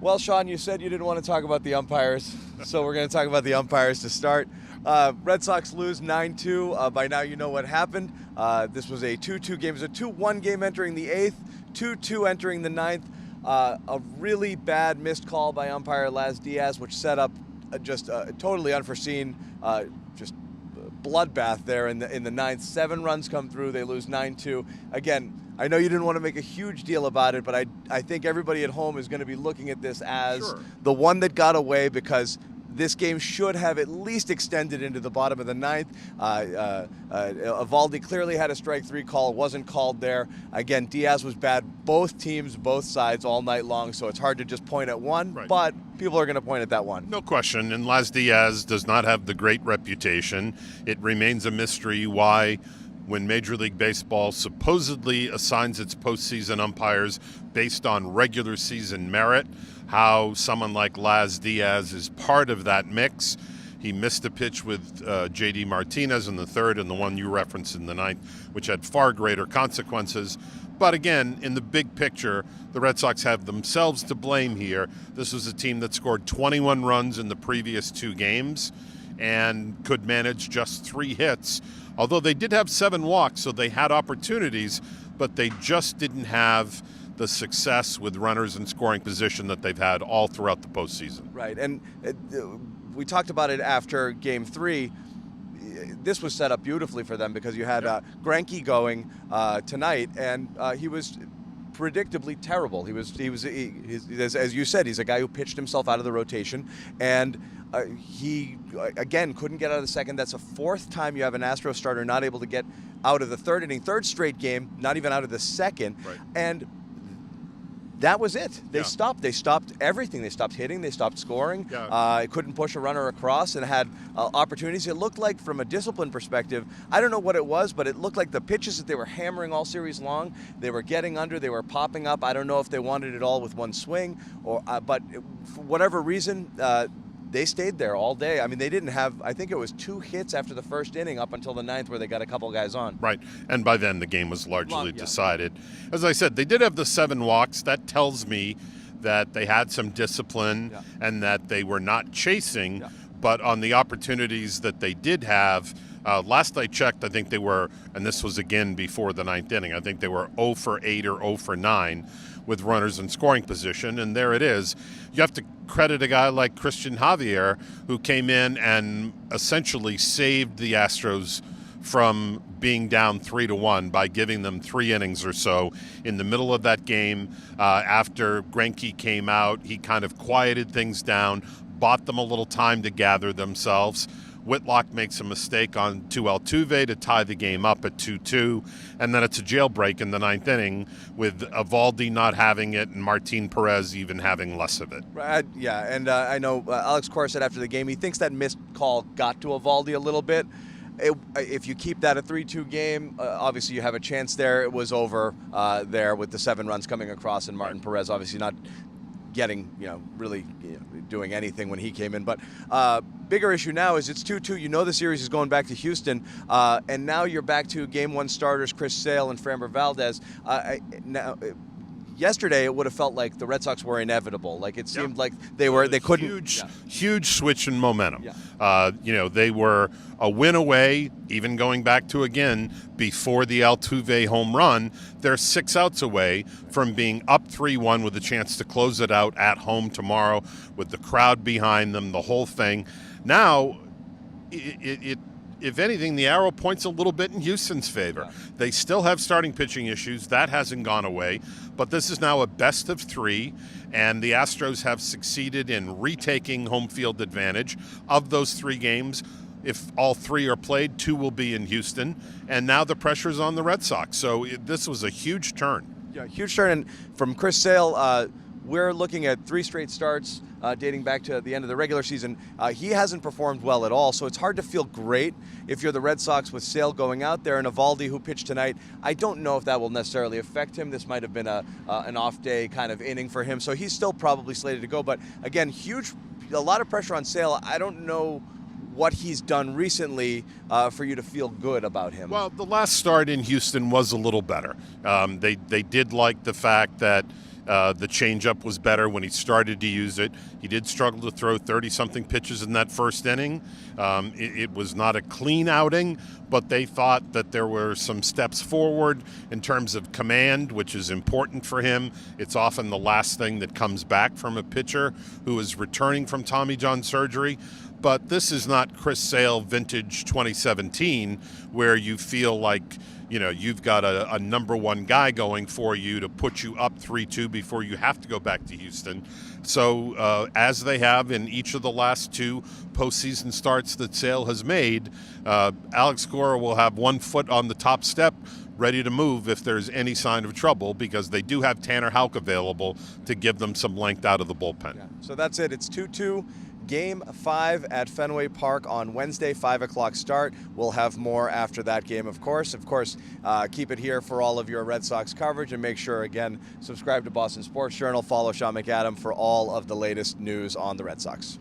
Well, Sean, you said you didn't want to talk about the umpires, so we're going to talk about the umpires to start. Red Sox lose 9-2. By now you know what happened. This was a 2-2 game. It was a 2-1 game entering the 8th, 2-2 entering the 9th. A really bad missed call by umpire Laz Diaz, which set up just a totally unforeseen bloodbath there in the 9th. 7 runs come through. They lose 9-2. Again, I know you didn't want to make a huge deal about it, but I think everybody at home is going to be looking at this as the one that got away, because this game should have at least extended into the bottom of the 9th. Eovaldi clearly had a strike 3 call. It wasn't called there. Again, Diaz was bad. Both teams, both sides all night long, so it's hard to just point at one, but people are going to point at that one. No question, and Laz Diaz does not have the great reputation. It remains a mystery why, when Major League Baseball supposedly assigns its postseason umpires based on regular season merit, how someone like Laz Diaz is part of that mix. He missed a pitch with J.D. Martinez in the 3rd and the one you referenced in the 9th, which had far greater consequences. But again, in the big picture, the Red Sox have themselves to blame here. This was a team that scored 21 runs in the previous 2 games and could manage just 3 hits. Although they did have 7 walks, so they had opportunities, but they just didn't have the success with runners in scoring position that they've had all throughout the postseason. Right, and we talked about it after Game 3. This was set up beautifully for them because you had Greinke going tonight, and he was predictably terrible. He was as you said, he's a guy who pitched himself out of the rotation, and he again couldn't get out of the second. That's the 4th time you have an Astros starter not able to get out of the 3rd inning, 3rd straight game, not even out of the 2nd, and that was it. They stopped. They stopped everything. They stopped hitting. They stopped scoring. Couldn't push a runner across and had opportunities. It looked like, from a discipline perspective, I don't know what it was, but it looked like the pitches that they were hammering all series long, they were getting under, they were popping up. I don't know if they wanted it all with one swing, or but for whatever reason, they stayed there all day. I mean, they didn't have, I think it was 2 hits after the 1st inning up until the 9th where they got a couple guys on. Right, and by then the game was largely decided. As I said, they did have the 7 walks. That tells me that they had some discipline and that they were not chasing, but on the opportunities that they did have, last I checked, I think they were, and this was again before the 9th inning, I think they were 0 for 8 or 0 for 9 with runners in scoring position, and there it is. You have to credit a guy like Christian Javier, who came in and essentially saved the Astros from being down 3-1 by giving them 3 innings or so in the middle of that game. After Greinke came out, he kind of quieted things down, bought them a little time to gather themselves. Whitlock makes a mistake on Altuve to tie the game up at 2-2, and then it's a jailbreak in the 9th inning with Eovaldi not having it and Martin Perez even having less of it. And I know Alex Cora said after the game he thinks that missed call got to Eovaldi a little bit. If you keep that a 3-2 game, obviously you have a chance there. It was over there with the 7 runs coming across, and Martin Perez obviously not getting, really doing anything when he came in. But bigger issue now is it's 2-2. You know the series is going back to Houston, and now you're back to Game 1 starters Chris Sale and Framber Valdez. Yesterday, it would have felt like the Red Sox were inevitable. Like it seemed like they couldn't. Huge switch in momentum. They were a win away, even going back to again before the Altuve home run. They're 6 outs away from being up 3-1 with a chance to close it out at home tomorrow with the crowd behind them, the whole thing. Now, if anything, the arrow points a little bit in Houston's favor. They still have starting pitching issues. That hasn't gone away. But this is now a best of 3, and the Astros have succeeded in retaking home field advantage. Of those 3 games, if all 3 are played, 2 will be in Houston. And now the pressure's on the Red Sox. So this was a huge turn. Yeah, huge turn. And from Chris Sale, we're looking at 3 straight starts dating back to the end of the regular season. He hasn't performed well at all, so it's hard to feel great if you're the Red Sox with Sale going out there and Eovaldi, who pitched tonight. I don't know if that will necessarily affect him. This might have been an off-day kind of inning for him, so he's still probably slated to go. But again, a lot of pressure on Sale. I don't know what he's done recently for you to feel good about him. Well, the last start in Houston was a little better. They did like the fact that The changeup was better when he started to use it. He did struggle to throw 30-something pitches in that first inning. It was not a clean outing, but they thought that there were some steps forward in terms of command, which is important for him. It's often the last thing that comes back from a pitcher who is returning from Tommy John surgery. But this is not Chris Sale vintage 2017, where you feel like, you know, you've got a number one guy going for you to put you up 3-2 before you have to go back to Houston. So as they have in each of the last two postseason starts that Sale has made, Alex Cora will have 1 foot on the top step, ready to move if there's any sign of trouble, because they do have Tanner Houck available to give them some length out of the bullpen. Yeah. So that's it. It's 2-2. Game 5 at Fenway Park on Wednesday, 5 o'clock start. We'll have more after that game, of course. Keep it here for all of your Red Sox coverage, and make sure, again, subscribe to Boston Sports Journal. Follow Sean McAdam for all of the latest news on the Red Sox.